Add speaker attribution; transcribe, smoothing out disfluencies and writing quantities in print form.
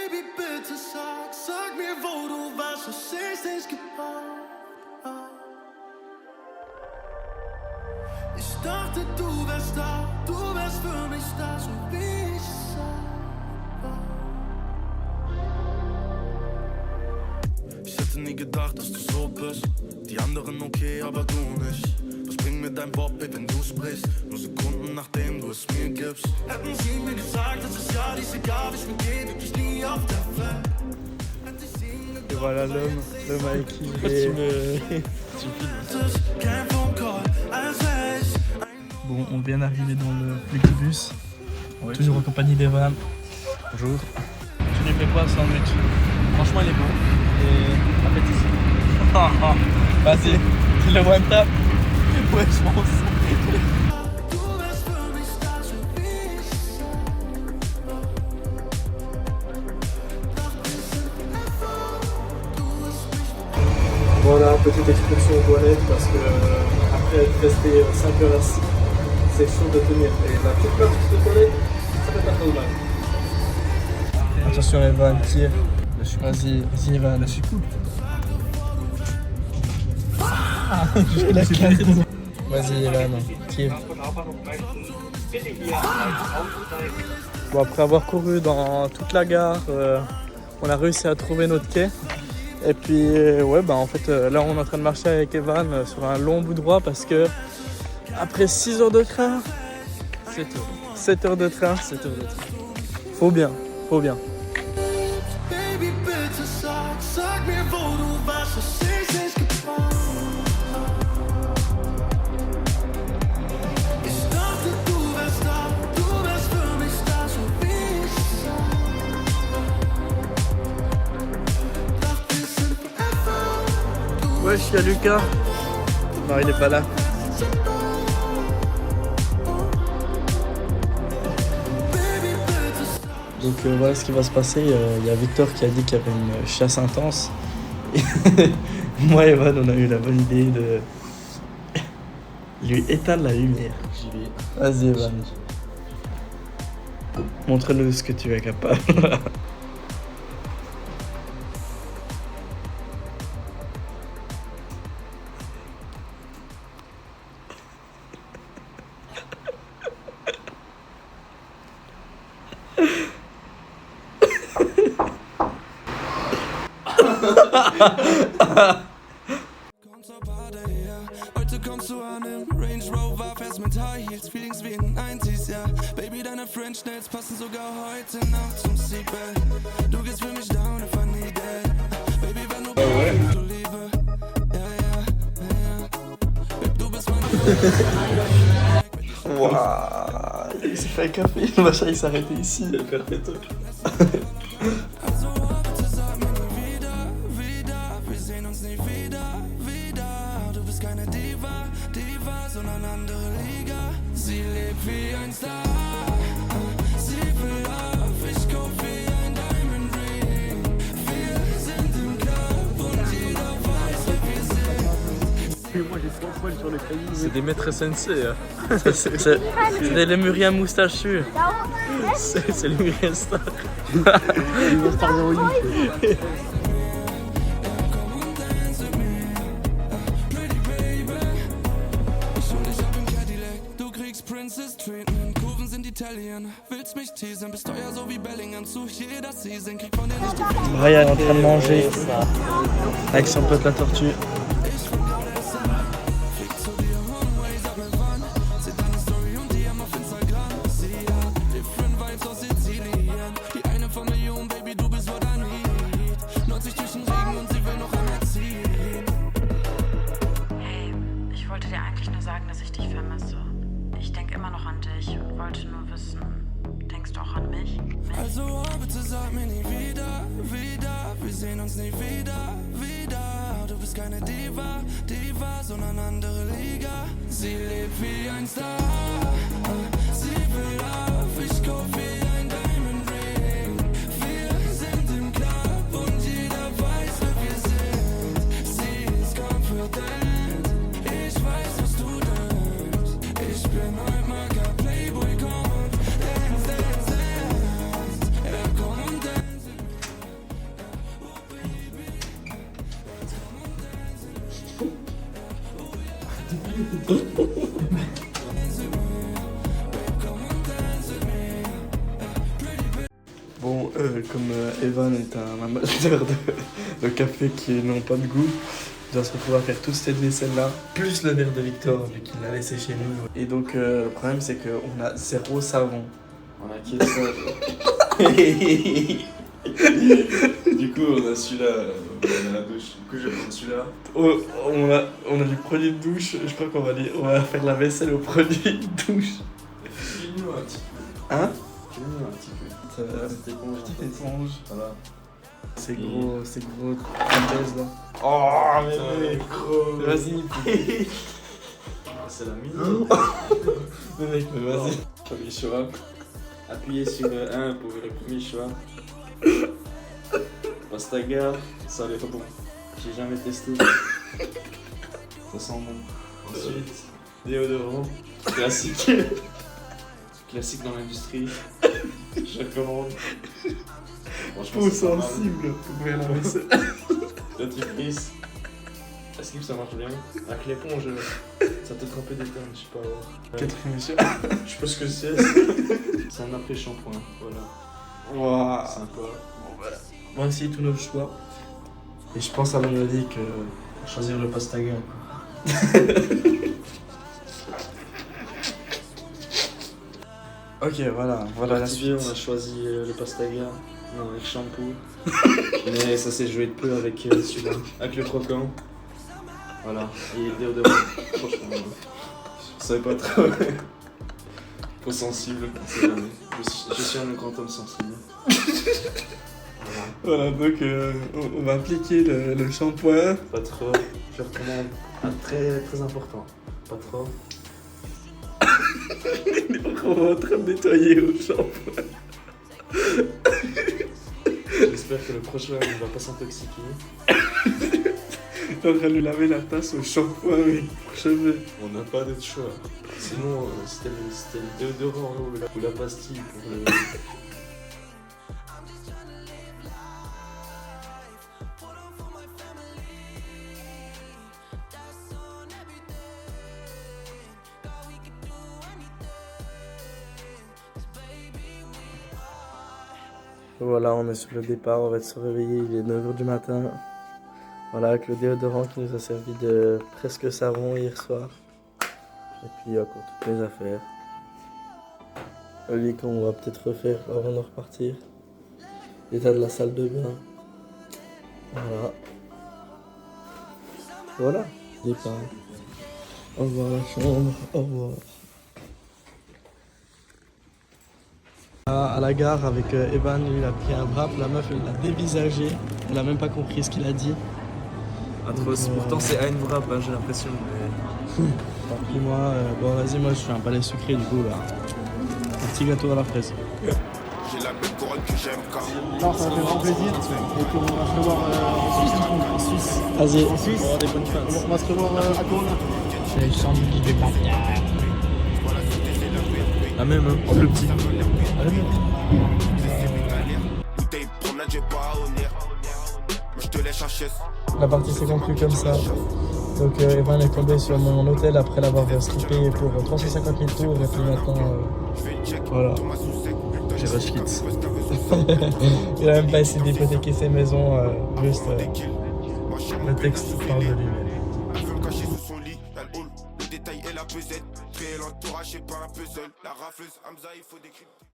Speaker 1: Baby, bitte sag mir, wo du warst, so seh ich dich gebraucht. Ich dachte, du wärst für mich da, so wie ich war. Ich hätte nie gedacht, dass du so bist. Die anderen okay, aber du nicht. Was bringt mir dein Wort, wenn du sprichst? Nur Sekunden nachdem du es mir gibst. Hätten sie mir gesagt, dass es ja nicht egal, ich mir geht, wirklich nie auf der Welt.
Speaker 2: Et voilà l'homme avec qui tu filmes. Bon, on vient d'arriver dans le flexibus, oui. Toujours en compagnie d'Evan. Bonjour. Tu lui fais quoi ce sandwich?
Speaker 3: Franchement, il est bon et appétissant.
Speaker 2: Vas-y, c'est le one tap.
Speaker 3: Ouais, je pense.
Speaker 4: Voilà, petite excursion aux toilettes parce que après être resté 5 heures assis, c'est chaud de tenir. Et la petite partie de toilette, ça fait pas trop mal.
Speaker 2: Attention Evan, tire. Vas-y Evan.
Speaker 3: Je suis cool.
Speaker 2: Vas-y Evan, tire. Bon, après avoir couru dans toute la gare, on a réussi à trouver notre quai. Et puis ouais, bah en fait là on est en train de marcher avec Evan sur un long bout droit parce que après 6 heures de train, 7 heures de train, faut bien.
Speaker 1: Baby, bitte sag mir, wo du warst, so seh ich dich gebraucht. Ich dachte, du wärst für mich da, so wie ich war.
Speaker 2: Wesh, y'a Lucas. Non, il est pas là. Donc voilà ce qui va se passer. Il y a Victor qui a dit qu'il y avait une chasse intense. Et moi et Evan, on a eu la bonne idée de lui éteindre la lumière. Vas-y Evan. Montre-nous ce que tu es capable.
Speaker 1: Heute kommst du an im Range Rover, fährst mit High Heels, Feelings wie in 90s, ja. Baby, deine French Nails passen sogar heute Nacht zum Seatbelt. Du gehst für mich down if I need it. Baby, wenn du du Liebe, ja. Baby, du bist mein
Speaker 2: Waouh, il s'est fait un café, le machin il s'est arrêté ici.
Speaker 4: Perfetto.
Speaker 1: sondern andere Liga. Sie lebt wie ein Star. Sie will auf, ich kauf wie ein Diamond Ring. Wir sind im Club und jeder weiß, wer wir sind.
Speaker 2: C'est des maîtres sensei. C'est des lémuriens moustachus. C'est les lémuriens stars.
Speaker 4: Les stars héroïques.
Speaker 2: Brian est en train de manger avec son pote la tortue.
Speaker 5: Hey, ich wollte dir eigentlich nur sagen, dass ich dich vermisse. Ich denke immer noch an dich und wollte nur wissen, denkst du auch an mich?
Speaker 1: Also bitte sag mir nie wieder, wir sehen uns nie wieder. Du bist keine Diva, sondern andere Liga. Sie lebt wie ein Star, sie will auf, ich kauf wie ein Diamond Ring. Wir sind im Club und jeder weiß, wer wir sind. Sie ist confident, ich weiß, was du denkst. Ich bin Altmarker Playboy, komm und dance.
Speaker 2: Bon, comme Evan est un amateur de café qui n'ont pas de goût, il doit se retrouver à faire toute cette vaisselle-là, plus le verre de Victor, vu qu'il l'a laissé chez nous. Et donc, le problème, c'est qu'on a 0 savon.
Speaker 3: On a qui ça? Du coup, on a celui-là, on a la douche. Du coup, je vais prendre celui-là.
Speaker 2: On a du produit de douche, je crois qu'on va faire la vaisselle au produit de douche.
Speaker 3: File-nous un petit peu.
Speaker 2: Hein?
Speaker 3: File-nous un petit peu. Petite éponge.
Speaker 2: Petite éponge.
Speaker 3: Voilà.
Speaker 2: C'est gros, baisse là. Oh, mais gros. Vas-y.
Speaker 3: C'est la mine.
Speaker 2: Mais mec, mais vas-y.
Speaker 3: Premier choix. Appuyez sur 1 pour le premier choix. Pastaga, ça a l'air bon. J'ai jamais testé. Ça sent bon. Ensuite, déodorant. Classique. Classique dans l'industrie. Je recommande. Franchement,
Speaker 2: Peau
Speaker 3: c'est pas mal.
Speaker 2: sensible pour ouvrir la vaisselle.
Speaker 3: Dentifrice. Est-ce que ça marche bien? Avec l'éponge, ça te trempait des tonnes, je sais pas.
Speaker 2: Quatrième choix.
Speaker 3: Je sais pas ce que c'est. C'est un après-shampoing, voilà.
Speaker 2: Waouh.
Speaker 3: Sympa.
Speaker 2: Bon, voilà. Moi aussi, tous nos choix. Et je pense à mon avis que.
Speaker 3: Choisir le pastaga.
Speaker 2: Ok, voilà la
Speaker 3: Activé,
Speaker 2: suite.
Speaker 3: on a choisi le pastaga. Non, avec shampoo. Mais ça s'est joué de peu avec celui-là. Avec le croquant. Voilà. Et le déodorant. Franchement, je savais pas trop. Trop sensible. Je suis un grand homme sensible.
Speaker 2: Voilà, donc on va appliquer le shampoing.
Speaker 3: Pas trop. Je recommande. Ah, très très important. Pas trop.
Speaker 2: On va en train de nettoyer au shampoing.
Speaker 3: J'espère que le prochain ne va pas s'intoxiquer.
Speaker 2: On est en train de lui laver la tasse au shampoing avec pour cheveux.
Speaker 3: On n'a pas d'autre choix. Sinon, c'était le déodorant ou la pastille pour le.
Speaker 2: Voilà, on est sur le départ, on va se réveiller, il est 9h du matin. Voilà, avec le déodorant qui nous a servi de presque savon hier soir. Et puis encore toutes les affaires. Le lit qu'on va peut-être refaire avant de repartir. L'état de la salle de bain. Voilà. Voilà, départ. Au revoir la chambre, au revoir. À la gare avec Evan, lui, il a pris un wrap, la meuf elle l'a dévisagé, elle a même pas compris ce qu'il a dit.
Speaker 3: Atroce. Pourtant, c'est Ein Wrap, hein, j'ai l'impression. Mais...
Speaker 2: Tant pis moi, bon vas-y, moi je suis un palais sucré du coup là. Un petit gâteau à la fraise.
Speaker 6: J'ai la même couronne que j'aime car
Speaker 4: Non, ça fait grand plaisir. Et puis on va se revoir en Suisse. En Suisse.
Speaker 2: Vas-y.
Speaker 4: En Suisse.
Speaker 3: On va avoir des bonnes fans.
Speaker 4: On va se revoir à Tourne.
Speaker 2: Je sens qu'il fait pas bien.
Speaker 3: La même, hein, en plus petit.
Speaker 6: bouteille promenade, j'ai pas à honneur. Moi je te laisse HS.
Speaker 2: La partie s'est conclue comme ça. Donc Evan est tombé sur mon hôtel après l'avoir strippé pour 350 000 tours et puis maintenant voilà.
Speaker 3: J'ai rush kit.
Speaker 2: Il a même pas essayé d'hypothéquer ses maisons, juste le texte parle de lui.
Speaker 6: Elle veut me cacher sous son lit, y'a le hall, le détail et la pesette. Créer l'entourage, c'est pas un puzzle. La rafleuse, Hamza, il faut décrypter.